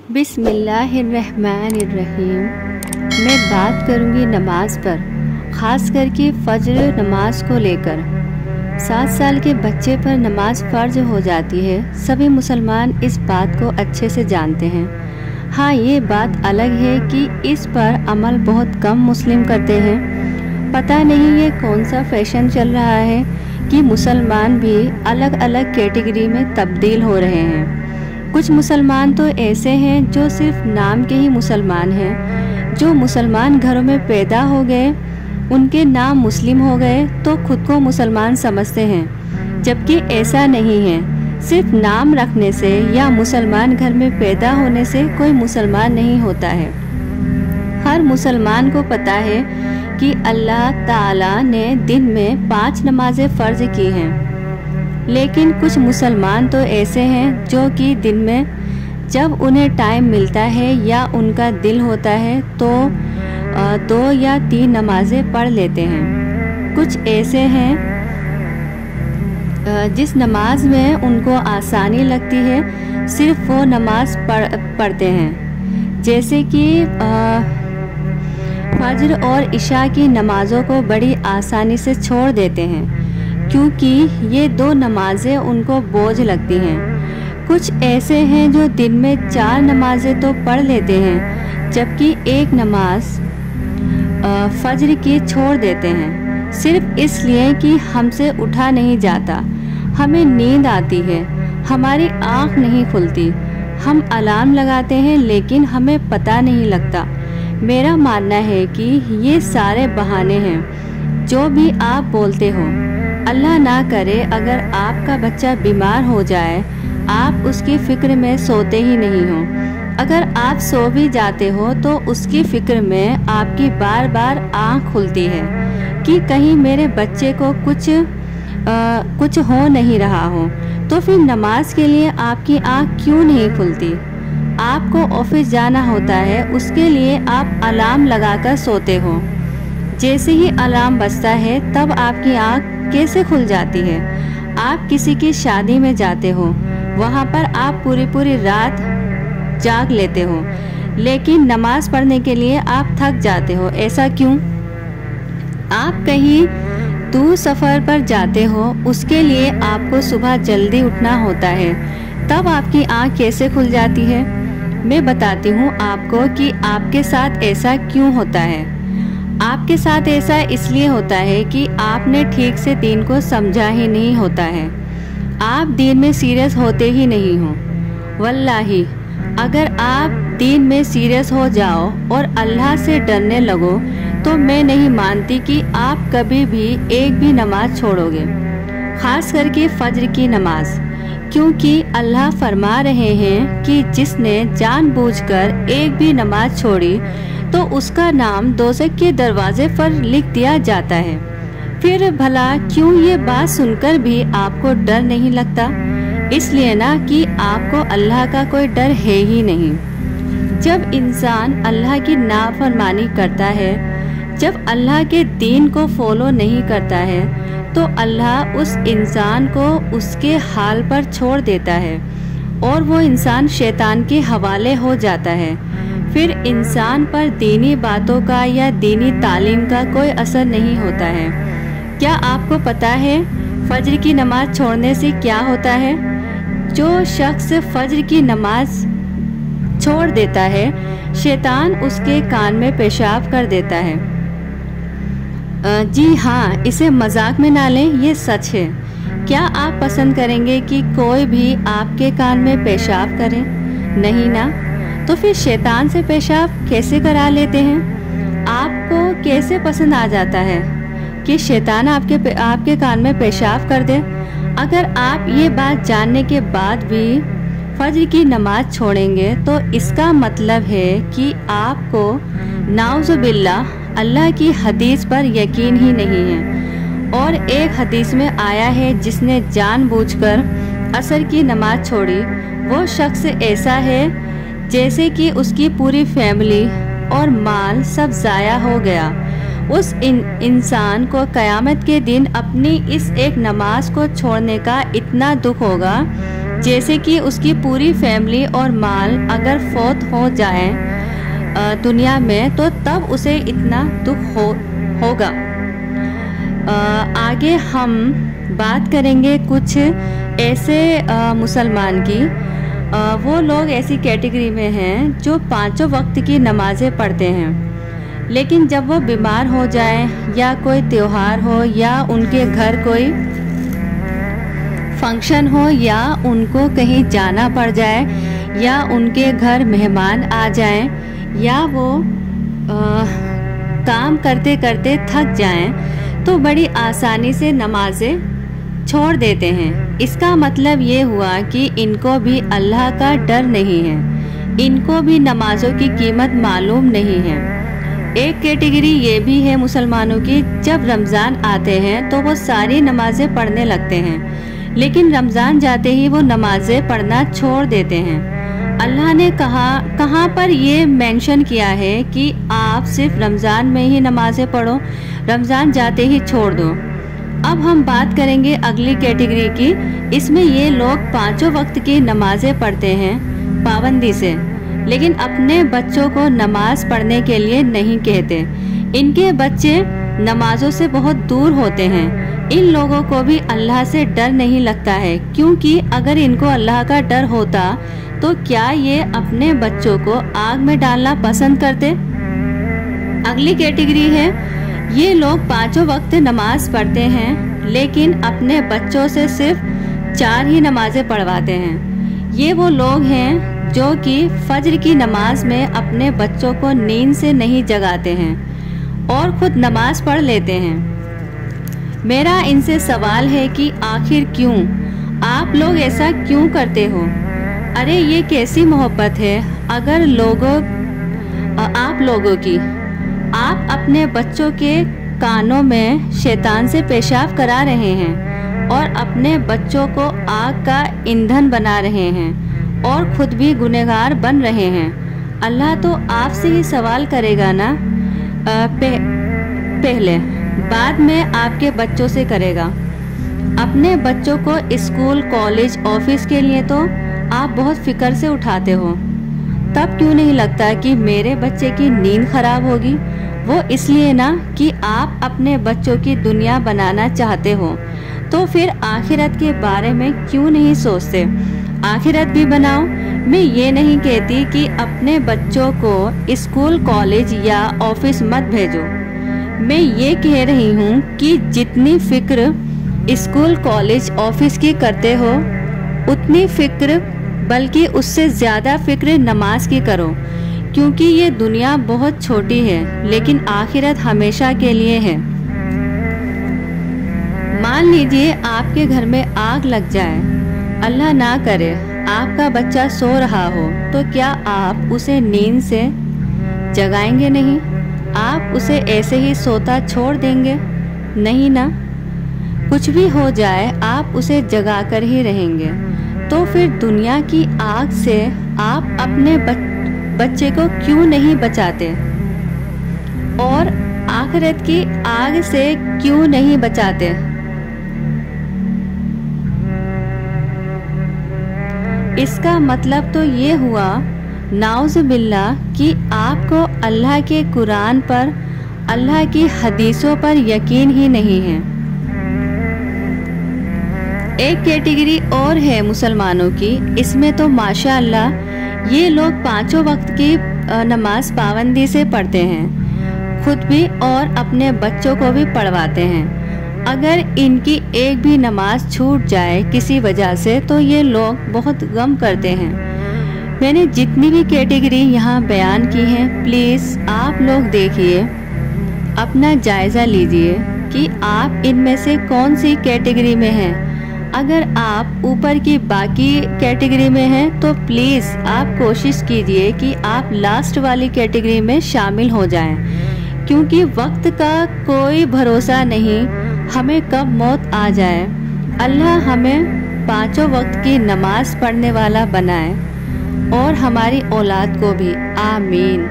बिस्मिल्लाहिर्रहमानिर्रहीम। मैं बात करूँगी नमाज पर, ख़ास करके फ़ज्र नमाज को लेकर। 7 साल के बच्चे पर नमाज फ़र्ज हो जाती है। सभी मुसलमान इस बात को अच्छे से जानते हैं। हाँ, ये बात अलग है कि इस पर अमल बहुत कम मुस्लिम करते हैं। पता नहीं ये कौन सा फैशन चल रहा है कि मुसलमान भी अलग अलग कैटेगरी में तब्दील हो रहे हैं। कुछ मुसलमान तो ऐसे हैं जो सिर्फ नाम के ही मुसलमान हैं। जो मुसलमान घरों में पैदा हो गए, उनके नाम मुस्लिम हो गए तो खुद को मुसलमान समझते हैं, जबकि ऐसा नहीं है। सिर्फ नाम रखने से या मुसलमान घर में पैदा होने से कोई मुसलमान नहीं होता है। हर मुसलमान को पता है कि अल्लाह ताला ने दिन में 5 नमाज़ें फ़र्ज की हैं, लेकिन कुछ मुसलमान तो ऐसे हैं जो कि दिन में जब उन्हें टाइम मिलता है या उनका दिल होता है तो 2 या 3 नमाज़ें पढ़ लेते हैं। कुछ ऐसे हैं जिस नमाज में उनको आसानी लगती है सिर्फ वो नमाज पढ़ते हैं, जैसे कि फज्र और इशा की नमाज़ों को बड़ी आसानी से छोड़ देते हैं, क्योंकि ये 2 नमाज़ें उनको बोझ लगती हैं। कुछ ऐसे हैं जो दिन में 4 नमाज़ें तो पढ़ लेते हैं, जबकि 1 नमाज फज्र की छोड़ देते हैं, सिर्फ इसलिए कि हमसे उठा नहीं जाता, हमें नींद आती है, हमारी आँख नहीं खुलती। हम अलार्म लगाते हैं लेकिन हमें पता नहीं लगता। मेरा मानना है कि ये सारे बहाने हैं जो भी आप बोलते हो। अल्लाह ना करे अगर आपका बच्चा बीमार हो जाए, आप उसकी फ़िक्र में सोते ही नहीं हो। अगर आप सो भी जाते हो तो उसकी फ़िक्र में आपकी बार बार आँख खुलती है कि कहीं मेरे बच्चे को कुछ हो नहीं रहा हो। तो फिर नमाज के लिए आपकी आँख क्यों नहीं खुलती? आपको ऑफिस जाना होता है, उसके लिए आप अलार्म लगाकर सोते हो। जैसे ही अलार्म बजता है तब आपकी आँख कैसे खुल जाती है? आप किसी की शादी में जाते हो, वहाँ पर आप पूरी रात जाग लेते हो, लेकिन नमाज पढ़ने के लिए आप थक जाते हो। ऐसा क्यों? आप कहीं दूर सफ़र पर जाते हो, उसके लिए आपको सुबह जल्दी उठना होता है, तब आपकी आँख कैसे खुल जाती है? मैं बताती हूँ आपको कि आपके साथ ऐसा क्यों होता है। आपके साथ ऐसा इसलिए होता है कि आपने ठीक से दीन को समझा ही नहीं होता है। आप दीन में सीरियस होते ही नहीं हो। वल्लाही, अगर आप दीन में सीरियस हो जाओ और अल्लाह से डरने लगो तो मैं नहीं मानती कि आप कभी भी एक भी नमाज छोड़ोगे, ख़ास करके फ़ज्र की नमाज, क्योंकि अल्लाह फरमा रहे हैं कि जिसने जानबूझकर एक भी नमाज छोड़ी तो उसका नाम दोज़ख के दरवाजे पर लिख दिया जाता है। फिर भला क्यों ये बात सुनकर भी आपको डर नहीं लगता? इसलिए ना कि आपको अल्लाह का कोई डर है ही नहीं। जब इंसान अल्लाह की नाफरमानी करता है, जब अल्लाह के दीन को फॉलो नहीं करता है, तो अल्लाह उस इंसान को उसके हाल पर छोड़ देता है और वो इंसान शैतान के हवाले हो जाता है। फिर इंसान पर दीनी बातों का या दीनी तालीम का कोई असर नहीं होता है। क्या आपको पता है फज्र की नमाज छोड़ने से क्या होता है? जो शख्स फज्र की नमाज छोड़ देता है, शैतान उसके कान में पेशाब कर देता है। जी हाँ, इसे मजाक में ना लें, ये सच है। क्या आप पसंद करेंगे कि कोई भी आपके कान में पेशाब करे? नहीं ना। तो फिर शैतान से पेशाब कैसे करा लेते हैं? आपको कैसे पसंद आ जाता है कि शैतान आपके कान में पेशाब कर दे? अगर आप ये बात जानने के बाद भी फज्र की नमाज छोड़ेंगे तो इसका मतलब है कि आपको नाउज़ुबिल्लाह अल्लाह की हदीस पर यकीन ही नहीं है। और एक हदीस में आया है, जिसने जानबूझकर असर की नमाज छोड़ी, वो शख्स ऐसा है जैसे कि उसकी पूरी फैमिली और माल सब ज़ाया हो गया। उस इंसान को क़यामत के दिन अपनी इस एक नमाज को छोड़ने का इतना दुख होगा जैसे कि उसकी पूरी फैमिली और माल अगर फौत हो जाए दुनिया में तो तब उसे इतना दुख होगा। आगे हम बात करेंगे कुछ ऐसे मुसलमान की, वो लोग ऐसी कैटेगरी में हैं जो 5 वक्त की नमाज़ें पढ़ते हैं, लेकिन जब वो बीमार हो जाए या कोई त्योहार हो या उनके घर कोई फंक्शन हो या उनको कहीं जाना पड़ जाए या उनके घर मेहमान आ जाएं या वो काम करते करते थक जाएं तो बड़ी आसानी से नमाज़ें छोड़ देते हैं। इसका मतलब ये हुआ कि इनको भी अल्लाह का डर नहीं है, इनको भी नमाज़ों की कीमत मालूम नहीं है। एक कैटेगरी ये भी है मुसलमानों की, जब रमज़ान आते हैं तो वो सारी नमाज़ें पढ़ने लगते हैं, लेकिन रमज़ान जाते ही वो नमाज़ें पढ़ना छोड़ देते हैं। अल्लाह ने कहाँ पर ये मेंशन किया है कि आप सिर्फ रमज़ान में ही नमाज़ें पढ़ो, रमज़ान जाते ही छोड़ दो। अब हम बात करेंगे अगली कैटेगरी की। इसमें ये लोग 5 वक्त की नमाज़ें पढ़ते हैं पाबंदी से, लेकिन अपने बच्चों को नमाज पढ़ने के लिए नहीं कहते। इनके बच्चे नमाज़ों से बहुत दूर होते हैं। इन लोगों को भी अल्लाह से डर नहीं लगता है, क्योंकि अगर इनको अल्लाह का डर होता तो क्या ये अपने बच्चों को आग में डालना पसंद करते। अगली कैटेगरी है, ये लोग 5 वक्त नमाज पढ़ते हैं, लेकिन अपने बच्चों से सिर्फ 4 ही नमाज़ें पढ़वाते हैं। ये वो लोग हैं जो कि फज्र की नमाज में अपने बच्चों को नींद से नहीं जगाते हैं और खुद नमाज पढ़ लेते हैं। मेरा इनसे सवाल है कि आखिर क्यों आप लोग ऐसा क्यों करते हो? अरे ये कैसी मोहब्बत है अगर आप लोगों की। आप अपने बच्चों के कानों में शैतान से पेशाब करा रहे हैं और अपने बच्चों को आग का ईंधन बना रहे हैं और खुद भी गुनहगार बन रहे हैं। अल्लाह तो आपसे ही सवाल करेगा ना, पहले, बाद में आपके बच्चों से करेगा। अपने बच्चों को स्कूल, कॉलेज, ऑफिस के लिए तो आप बहुत फिक्र से उठाते हो, तब क्यों नहीं लगता कि मेरे बच्चे की नींद खराब होगी? वो इसलिए ना कि आप अपने बच्चों की दुनिया बनाना चाहते हो। तो फिर आखिरत के बारे में क्यों नहीं सोचते? आखिरत भी बनाओ। मैं ये नहीं कहती कि अपने बच्चों को स्कूल, कॉलेज या ऑफिस मत भेजो। मैं ये कह रही हूँ कि जितनी फिक्र स्कूल, कॉलेज, ऑफिस की करते हो उतनी फिक्र, बल्कि उससे ज़्यादा फिक्र नमाज की करो, क्योंकि ये दुनिया बहुत छोटी है लेकिन आखिरत हमेशा के लिए है। मान लीजिए आपके घर में आग लग जाए, अल्लाह ना करे आपका बच्चा सो रहा हो, तो क्या आप उसे नींद से जगाएंगे नहीं? आप उसे ऐसे ही सोता छोड़ देंगे? नहीं ना। कुछ भी हो जाए आप उसे जगा कर ही रहेंगे। तो फिर दुनिया की आग से आप अपने बच्चे को क्यों नहीं बचाते और आखिरत की आग से क्यों नहीं बचाते? इसका मतलब तो ये हुआ नाउज़ बिल्लाह कि आपको अल्लाह के कुरान पर, अल्लाह की हदीसों पर यकीन ही नहीं है। एक कैटेगरी और है मुसलमानों की, इसमें तो माशाअल्लाह ये लोग 5 वक्त की नमाज पाबंदी से पढ़ते हैं, खुद भी और अपने बच्चों को भी पढ़वाते हैं। अगर इनकी एक भी नमाज छूट जाए किसी वजह से तो ये लोग बहुत गम करते हैं। मैंने जितनी भी कैटेगरी यहाँ बयान की हैं, प्लीज़ आप लोग देखिए, अपना जायज़ा लीजिए कि आप इनमें से कौन सी कैटेगरी में हैं। अगर आप ऊपर की बाकी कैटेगरी में हैं तो प्लीज़ आप कोशिश कीजिए कि आप लास्ट वाली कैटेगरी में शामिल हो जाएं, क्योंकि वक्त का कोई भरोसा नहीं, हमें कब मौत आ जाए। अल्लाह हमें 5 वक्त की नमाज पढ़ने वाला बनाए और हमारी औलाद को भी। आमीन।